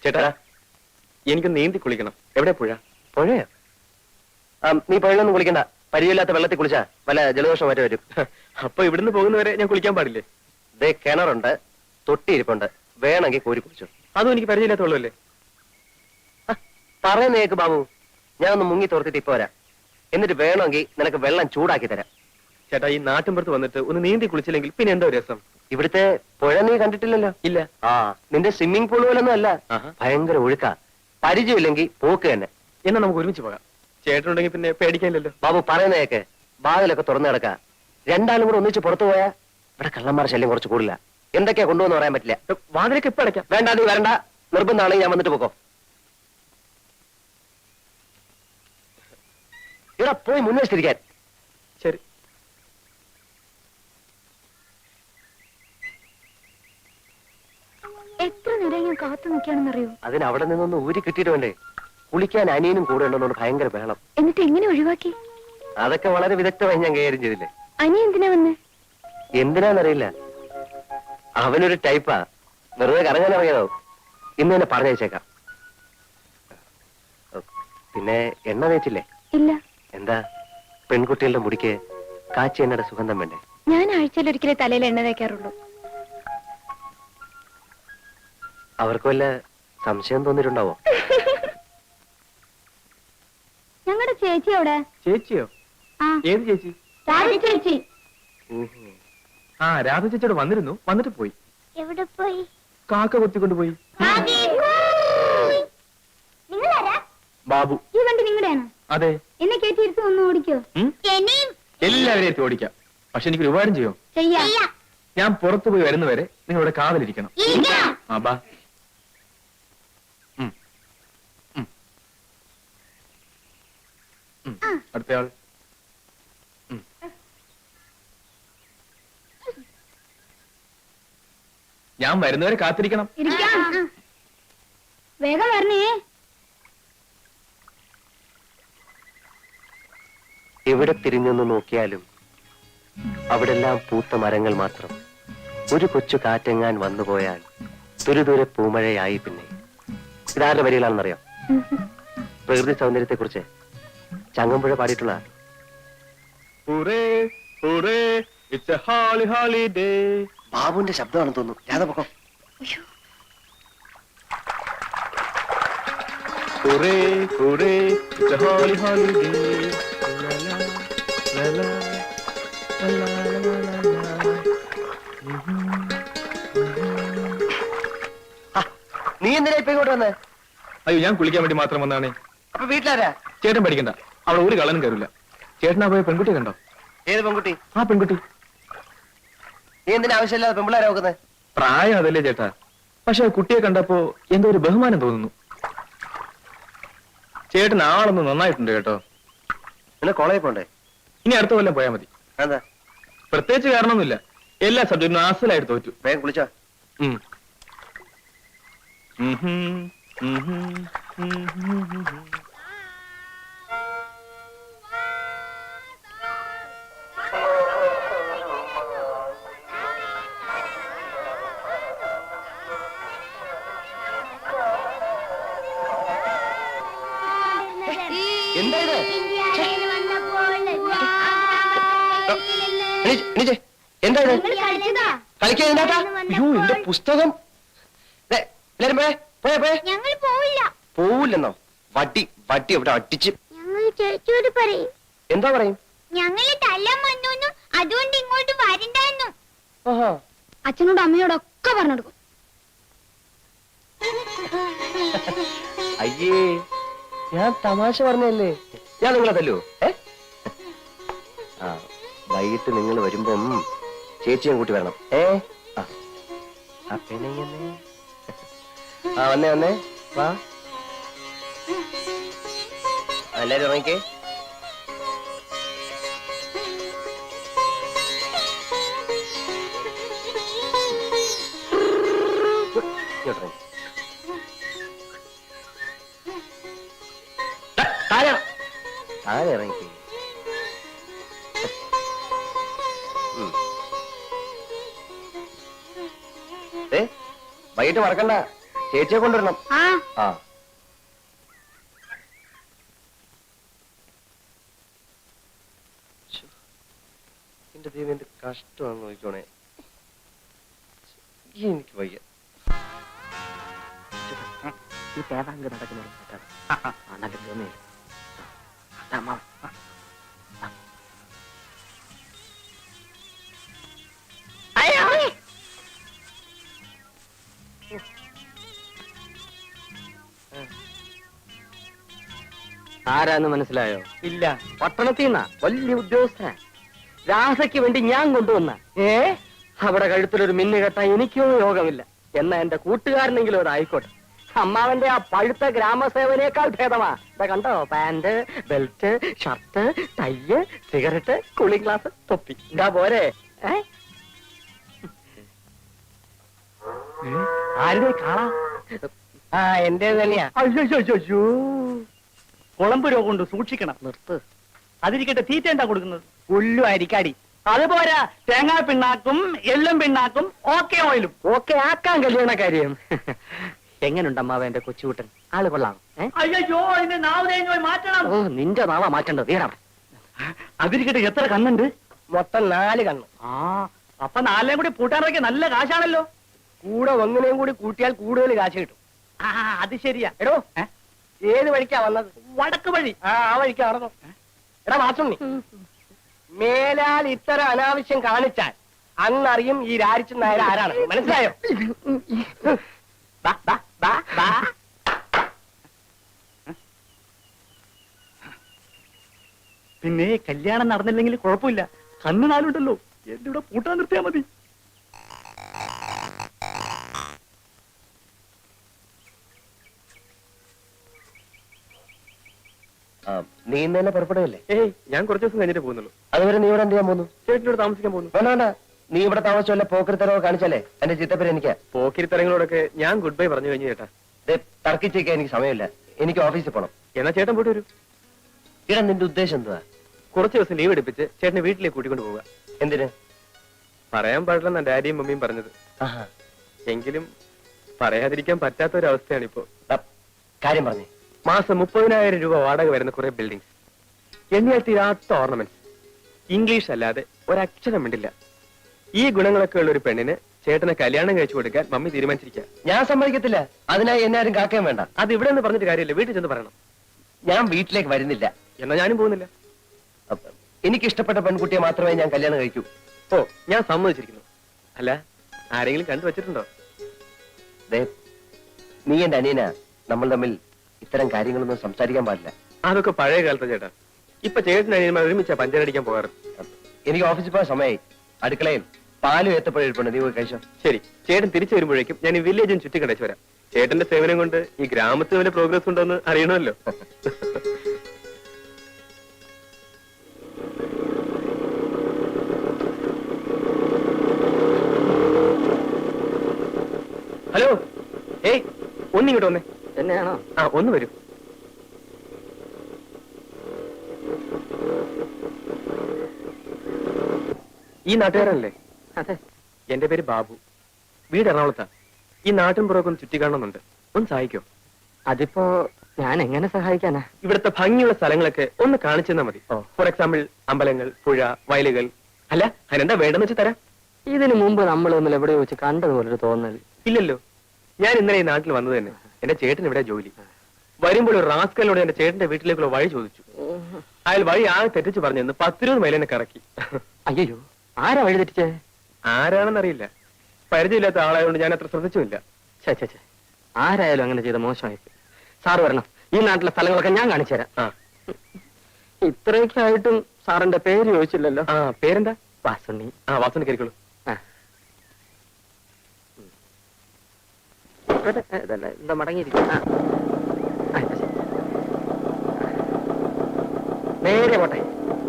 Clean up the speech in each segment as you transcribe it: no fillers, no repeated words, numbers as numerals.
ചേട്ടാ എനിക്ക് നീന്തി കുളിക്കണം. എവിടെ പുഴ? പുഴയോ? നീ പുഴയിലൊന്നും കുളിക്കണ്ട. പരിചയമില്ലാത്ത വെള്ളത്തിൽ കുളിച്ചാ വല്ല ജലദോഷം മറ്റേ വരും. അപ്പൊ ഇവിടുന്ന് പോകുന്നവരെ ഞാൻ കുളിക്കാൻ പാടില്ലേ? ദേ കിണറുണ്ട്, തൊട്ടിയിരിപ്പുണ്ട്, വേണമെങ്കിൽ കോരി കുളിച്ചു. അതും എനിക്ക് പരിചയമില്ലാത്ത വെള്ളമല്ലേ? പറയുന്നേക്ക് ബാബു, ഞാൻ ഒന്ന് മുങ്ങി തോർത്തിട്ട് ഇപ്പൊ വരാം. എന്നിട്ട് വേണമെങ്കിൽ നിനക്ക് വെള്ളം ചൂടാക്കി തരാം. ചേട്ടാ ഈ നാട്ടിൻപുറത്ത് വന്നിട്ട് ഒന്ന് നീന്തി കുളിച്ചില്ലെങ്കിൽ പിന്നെ എന്തോ രസം. ഇവിടുത്തെ പുഴ നീ കണ്ടിട്ടില്ലല്ലോ? ഇല്ല. നിന്റെ സ്വിമ്മിംഗ് പൂൾ പോലൊന്നും അല്ല, ഭയങ്കര ഒഴുക്കാ. പരിചയമില്ലെങ്കിൽ പോക്ക് തന്നെ. എന്നാ നമുക്ക് ഒരുമിച്ച് പോകാം. ചേട്ടനുണ്ടെങ്കിൽ പിന്നെ പേടിക്കാനില്ലല്ലോ. ബാബു പറയുന്നേക്ക്, വാതിലൊക്കെ തുറന്നു കിടക്ക. രണ്ടാളും കൂടെ ഒന്നിച്ച് പുറത്തു പോയാ ഇവിടെ കള്ളന്മാരുടെ ശല്യം കുറച്ച് കൂടില്ല. എന്തൊക്കെയാ കൊണ്ടുവന്ന് പറയാൻ പറ്റില്ല. വാതിലൊക്കെ ഇപ്പൊ അടയ്ക്കാം. വേണ്ട, നീ വരണ്ട. നിർബന്ധമാണെങ്കിൽ ഞാൻ വന്നിട്ട് പോക്കോ. ഇവിടെ പോയി മുൻവശത്തിരിക്കാൻ. ശരി. എത്ര നേരം ഞാൻ കാത്തു നിൽക്കുകയാണെന്നറിയോ? അതിന് അവിടെ നിന്നൊന്ന് ഊരി കിട്ടിയിട്ട് വേണ്ടേ? കുളിക്കാൻ അനിയനും കൂടെ ഉണ്ടെന്നോണ്ട് ഭയങ്കര ബഹളം. എന്നിട്ട് എങ്ങനെ ഒഴിവാക്കി? അതൊക്കെ വളരെ വിദഗ്ധമായി ഞാൻ കൈകാര്യം ചെയ്തില്ലേ. അനിയ എന്തിനാ വന്നേ? എന്തിനാന്നറിയില്ല, അവനൊരു ടൈപ്പാ. വെറുതെ കറങ്ങാൻ ഇറങ്ങിയതോ. ഇന്ന് തന്നെ പറഞ്ഞയച്ചേക്കാം. പിന്നെ എണ്ണ തേച്ചില്ലേ? ഇല്ല. എന്താ, പെൺകുട്ടികളുടെ മുടിക്ക് കാച്ചി എണ്ണയുടെ സുഗന്ധം വേണ്ടേ? ഞാൻ ആഴ്ചയിൽ ഒരിക്കലേ തലയിൽ എണ്ണ തേക്കാറുള്ളൂ. അവർക്ക് വല്ല സംശയം തോന്നിയിട്ടുണ്ടാവോ? ഞങ്ങളുടെ ചേച്ചി അവിടെ. ചേച്ചിയോ? ഏത് ചേച്ചി? ചേച്ചി. രാധ ചേച്ചിയോട് വന്നിരുന്നു, വന്നിട്ട് പോയി. എവിടെ പോയി? കാക്ക കൊത്തിക്കൊണ്ട് പോയി. ബാബു. ഈ വണ്ടി നിങ്ങളുടെയാണ്? അതെ. എന്നെ കേട്ടിരുത്ത് ഒന്ന് ഓടിക്കോ. എല്ലാവരെയും എത്തി ഓടിക്കാം. പക്ഷെ എനിക്കൊരു ഉപകാരം ചെയ്യോ? ഞാൻ പുറത്തു പോയി വരുന്നവരെ നിങ്ങൾ ഇവിടെ കാവലിരിക്കണം. ബാ. അടുത്തയാൾ. ഞാൻ വരുന്നവരെ കാത്തിരിക്കണം. വേഗം വരണേ. എവിടെ തിരിഞ്ഞൊന്ന് നോക്കിയാലും അവിടെല്ലാം പൂത്ത മരങ്ങൾ മാത്രം. ഒരു കൊച്ചു കാറ്റെങ്ങാൻ വന്നുപോയാൽ തുരുതുരെ പൂമഴയായി. പിന്നെ ഇതാരുടെ വരികളാണെന്നറിയാം? പ്രകൃതി സൗന്ദര്യത്തെ കുറിച്ച് ചങ്ങമ്പുഴ പാടിയിട്ടുള്ള. ബാബുവിന്റെ ശബ്ദമാണെന്ന് തോന്നുന്നു. രാധ പൊക്കോ. നീ എന്തിനാ ഇപ്പൊ ഇങ്ങോട്ട് വന്നേ? അയ്യോ, ഞാൻ കുളിക്കാൻ വേണ്ടി മാത്രം വന്നാണേ. അപ്പൊ വീട്ടിലാരാ? ചേട്ടൻ പഠിക്കണ്ട, അവിടെ ഒരു കളനും കയറില്ല. ചേട്ടനാ പോയ പെൺകുട്ടി കണ്ടോ? ഏത് പെൺകുട്ടി? ആ പെൺകുട്ടി. നീ എന്തിനാ ആവശ്യമില്ലാതെ പെൺപിള്ളേരെ നോക്കുന്നത്? പ്രായം അതല്ലേ ചേട്ടാ, പക്ഷെ കുട്ടിയെ കണ്ടപ്പോ എന്തോ ഒരു ബഹുമാനം തോന്നുന്നു. ചേട്ടൻ ആളൊന്ന് നന്നായിട്ടുണ്ട് കേട്ടോ. പിന്നെ കോളേജിൽ പോണ്ടേ? ഇനി അടുത്ത കൊല്ലം പോയാൽ മതി. എന്താ? പ്രത്യേകിച്ച് കാരണമൊന്നുമില്ല, എല്ലാ സബ്ജക്റ്റിനും ആസലായിട്ട് തോറ്റു. വേഗം കുളിച്ചോ. എന്താ ഇത്? എന്താ ഇത്? കളിക്കാൻ എന്താ? അയ്യോ, എന്റെ പുസ്തകം. എല്ലാരും പോയേ പോയേ. ഞങ്ങൾ പോവില്ല. പോവില്ലെന്നോ? വട്ടി വട്ടി ഇവിടെ അടിച്ച്. ഞങ്ങൾ ചേച്ചിയോട് പറയും. എന്താ പറയും? ഞങ്ങള് തല്ലാൻ വന്നു, അതുകൊണ്ട് ഇങ്ങോട്ട് വരണ്ടായിരുന്നു. അച്ഛനോടും അമ്മയോടൊക്കെ പറഞ്ഞെടുക്കും. അയ്യേ, ഞാൻ തമാശ പറഞ്ഞല്ലേ. ഞാൻ നിങ്ങളെ തല്ലോ? വൈകിട്ട് നിങ്ങൾ വരുമ്പം ചേച്ചിയെ കൂട്ടി വരണം. വന്നേ വന്നേ വാ. എല്ലാരും ഇറങ്ങിക്കേ. താഴെ ഇറങ്ങിക്കേ. വൈകിട്ട് മറക്കണ്ട, ചേച്ചിയെ കൊണ്ടുവരണം. ആ ആ എന്റെ ദൈവം എന്ത് കഷ്ടമാണെന്ന് നോക്കിക്കോണേ. എനിക്ക് വയ്യ. ഈ തേവാങ്ക് നടക്കുന്നത് നല്ല തോന്നിയില്ല. ആരാന്ന് മനസ്സിലായോ? ഇല്ല. പട്ടണത്തിൽ നിന്നാ വലിയ ഉദ്യോഗസ്ഥനാ. രാധയ്ക്ക് വേണ്ടി ഞാൻ കൊണ്ടുവന്ന അവിടെ കഴുത്തിലൊരു മിന്നു കെട്ടാൻ എനിക്കോ യോഗമില്ല. എന്നാ എന്റെ കൂട്ടുകാരനെങ്കിലും അതായിക്കോട്ടെ. അമ്മാവന്റെ ആ പഴുത്ത ഗ്രാമസേവനേക്കാൾ ഭേദമാ. കണ്ടോ, pant, belt, shirt, tie, cigarette, cooling glass, തൊപ്പി. എന്താ പോരെ? ആരുടെ കാണാ? ആ എന്റെ തന്നെയാ. അയ്യോ, കുളമ്പ് രോഗം കൊണ്ട് സൂക്ഷിക്കണം. നിർത്ത്. അതിരിക്കട്ടെ, തീറ്റ എന്താ കൊടുക്കുന്നത്? പുല്ലു അരിക്കാടി. അതുപോരാ, തേങ്ങാ പിണ്ണാക്കും എള്ളും പിണ്ണാക്കും ഓക്കെ ഓയിലും. ഓക്കെ ആക്കാൻ കല്യാണ കാര്യം. എങ്ങനുണ്ട് അമ്മാവ എന്റെ കൊച്ചുകൂട്ടൻ? ആള് കൊള്ളാം. അയ്യോ, ഇതിന്റെ നാവ് തേങ്ങ മാറ്റണം. ഓ, നിന്റെ നാവാ മാറ്റേണ്ടത്. വീടാം. അതിരിക്കട്ടെ, എത്ര കണ്ണുണ്ട്? മൊത്തം 4 കണ്ണ്. ആ, അപ്പൊ 4 കൂടി പൂട്ടാനൊക്കെ നല്ല കാശാണല്ലോ. കൂടെ ഒന്നിനെയും കൂടി കൂട്ടിയാൽ കൂടുതൽ കാശ് കിട്ടും. ആ, അത് ശരിയാ. എടോ, ഏത് വഴിക്കാ വന്നത്? വടക്ക് വഴി. ആ വഴിക്കാ നടന്നു. എടാ മാസുണ്ണി, മേലാൽ ഇത്തരം അനാവശ്യം കാണിച്ചാൽ അന്നറിയും ഈ രാരിച്ചൻ നായർ ആരാണ്. മനസ്സിലായോ? പിന്നെ കല്യാണം നടന്നില്ലെങ്കിൽ കുഴപ്പമില്ല. കണ്ണ് 4 ഉണ്ടല്ലോ. എന്റെ കൂടെ പൂട്ടാൻ നിർത്തിയാ മതി. നീ ഇന്ന് തന്നെ പുറപ്പെടുകയല്ലേ? ഏയ്, ഞാൻ കുറച്ച് ദിവസം കഴിഞ്ഞിട്ട് പോകുന്നുള്ളൂ. അതുവരെ നീ ഇവിടെ എന്ത് ചെയ്യാൻ പോകുന്നു? ചേട്ടനോട് താമസിക്കാൻ പോകുന്നു. വേണ്ട, നീ ഇവിടെ താമസിച്ചല്ലേ പോക്കരിത്തരവ് കാണിച്ചല്ലേ എന്റെ ചിത്തപ്പേര് എനിക്ക്. പോക്കിരിത്തരങ്ങളോടൊക്കെ ഞാൻ ഗുഡ് ബൈ പറഞ്ഞു കഴിഞ്ഞു ചേട്ടാ. തർക്കിച്ചേക്കാൻ എനിക്ക് സമയമില്ല. എനിക്ക് ഓഫീസിൽ പോകണം. എന്നാ ചേട്ടൻ പോയിട്ട് വരൂ. ഇടാ, നിന്റെ ഉദ്ദേശം എന്തുവാ? കുറച്ച് ദിവസം ലീവ് എടുപ്പിച്ച് ചേട്ടനെ വീട്ടിലേക്ക് കൂട്ടിക്കൊണ്ട് പോവുക. എന്തിന്? പറയാൻ പാടില്ലെന്നാ ഡാഡിയും മമ്മിയും പറഞ്ഞത്. എങ്കിലും പറയാതിരിക്കാൻ പറ്റാത്തൊരവസ്ഥയാണിപ്പോ. കാര്യം പറഞ്ഞേ. മാസം 30,000 രൂപ വാടക വരുന്ന കുറെ ബിൽഡിംഗ്സ്, എണ്ണിയാൽ തീരാത്ത ഓർണമെന്റ്സ്, ഇംഗ്ലീഷ് അല്ലാതെ ഒരക്ഷരം മിണ്ടില്ല. ഈ ഗുണങ്ങളൊക്കെ ഉള്ള ഒരു പെണ്ണിന് ചേട്ടനെ കല്യാണം കഴിച്ചു കൊടുക്കാൻ മമ്മി തീരുമാനിച്ചിരിക്കുക. ഞാൻ സമ്മതിക്കത്തില്ല. അതിനായി എന്നെ ആരും കാക്കാൻ വേണ്ട. അത് ഇവിടെ നിന്ന് പറഞ്ഞിട്ട് കാര്യമില്ല, വീട്ടിൽ ചെന്ന് പറയണം. ഞാൻ വീട്ടിലേക്ക് വരുന്നില്ല. എന്നാ ഞാനും പോകുന്നില്ല. എനിക്ക് ഇഷ്ടപ്പെട്ട പെൺകുട്ടിയെ മാത്രമേ ഞാൻ കല്യാണം കഴിക്കൂ. ഓ, ഞാൻ സമ്മതിച്ചിരിക്കുന്നു. അല്ല, ആരെങ്കിലും കണ്ടു വെച്ചിട്ടുണ്ടോ? നീ എന്റെ അനിയന. നമ്മൾ തമ്മിൽ ഇത്തരം കാര്യങ്ങളൊന്നും സംസാരിക്കാൻ പാടില്ല. അതൊക്കെ പഴയ കാലത്ത് ചേട്ടാ. ഇപ്പൊ ചേട്ടൻ അനിയന്മാർ ഒരുമിച്ചാ പഞ്ചരടിക്കാൻ പോകാറ്. എനിക്ക് ഓഫീസിൽ പോയ സമയമായി. അടുക്കളയിൽ പാലും ഏത്തപ്പഴം നീ പോയി കഴിച്ചോ. ശരി, ചേട്ടൻ തിരിച്ചു വരുമ്പോഴേക്കും ഞാൻ ഈ വില്ലേജും ചുറ്റിക്കടച്ചു വരാം. ചേട്ടന്റെ സേവനം കൊണ്ട് ഈ ഗ്രാമത്തിൽ വല്ല പ്രോഗ്രസ് ഉണ്ടോ എന്ന് അറിയണമല്ലോ. ഹലോ, ഏയ്, ഒന്നിങ്ങോട്ട് വന്നേ. തന്നെയാണോ? ആ, ഒന്ന് വരൂ. ഈ നാട്ടുകാരനല്ലേ? അതെ. എന്റെ പേര് ബാബു. വീട് എറണാകുളത്താ. ഈ നാട്ടിൻ പുറമൊക്കെ ഒന്ന് ചുറ്റിക്കാണുന്നുണ്ട്. ഒന്ന് സഹായിക്കോ? അതിപ്പോ ഞാൻ എങ്ങനെ സഹായിക്കാനാ? ഇവിടുത്തെ ഭംഗിയുള്ള സ്ഥലങ്ങളൊക്കെ ഒന്ന് കാണിച്ചു തന്നാ മതി. ഫോർ എക്സാമ്പിൾ, അമ്പലങ്ങൾ, പുഴ, വയലുകൾ. അല്ല, അതിനെന്താ വേണ്ടെന്ന് വെച്ച് തരാം. ഇതിനു മുമ്പ് നമ്മൾ ഒന്നിൽ എവിടെയോ വെച്ച് കണ്ടതുപോലൊരു തോന്നൽ. ഇല്ലല്ലോ. ഞാൻ ഇന്നലെ ഈ നാട്ടിൽ വന്നത് തന്നെ. എന്റെ ചേട്ടൻ ഇവിടെ ജോലി. വരുമ്പോൾ ഒരു റാസ്കലിനോട് എന്റെ ചേട്ടന്റെ വീട്ടിലേക്കുള്ള വഴി ചോദിച്ചു. അയാൾ വഴി ആകെ തെറ്റിച്ച് പറഞ്ഞെന്ന് 10-20 മൈൽ എന്നെ കറക്കി. അയ്യോ, ആരാ വഴി തെറ്റിച്ചേ? ആരാണെന്നറിയില്ല. പരിചയമില്ലാത്ത ആളായതുകൊണ്ട് ഞാൻ അത്ര ശ്രദ്ധിച്ചുമില്ല. ആരായാലും അങ്ങനെ ചെയ്ത മോശമായി. സാറ് വരണം. ഈ നാട്ടിലെ സ്ഥലങ്ങളൊക്കെ ഞാൻ കാണിച്ചു തരാം. ഇത്രയൊക്കെ ആയിട്ടും സാറിന്റെ പേര് ചോദിച്ചില്ലല്ലോ. ആ, പേരെന്താ? വാസുണ്ണി. ആ, വാസുണ്ണി കയറിക്കോളൂ. എന്താ മടങ്ങിയിരിക്കും? നേരെ പോട്ടെ.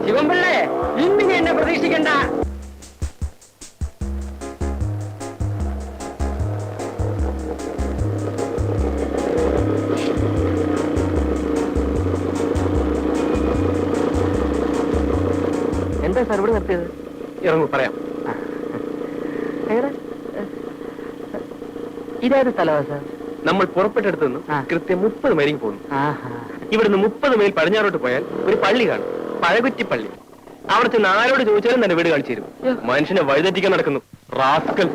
ശിവൻപിള്ളേ, ഇന്ന് എന്നെ പ്രതീക്ഷിക്കണ്ട. എന്താ സാർ ഇവിടെ നിർത്തിയത്? ഇറങ്ങൂ, പറയാം. ഇതേത് സ്ഥലമാ സാർ? നമ്മൾ പുറപ്പെട്ടെടുത്ത് നിന്നും കൃത്യം 30 മൈലിക്ക് പോകുന്നു. ഇവിടുന്ന് 30 മൈൽ പടിഞ്ഞാറോട്ട് പോയാൽ ഒരു പള്ളി കാണും, പഴകുറ്റി പള്ളി. അവിടെ ചെന്ന് ആരോട് ചോദിച്ചാലും തന്നെ വീട് കാണിച്ചു തരും. മനുഷ്യനെ വഴിതെറ്റിക്കാൻ നടക്കുന്നു റാസ്കൽ.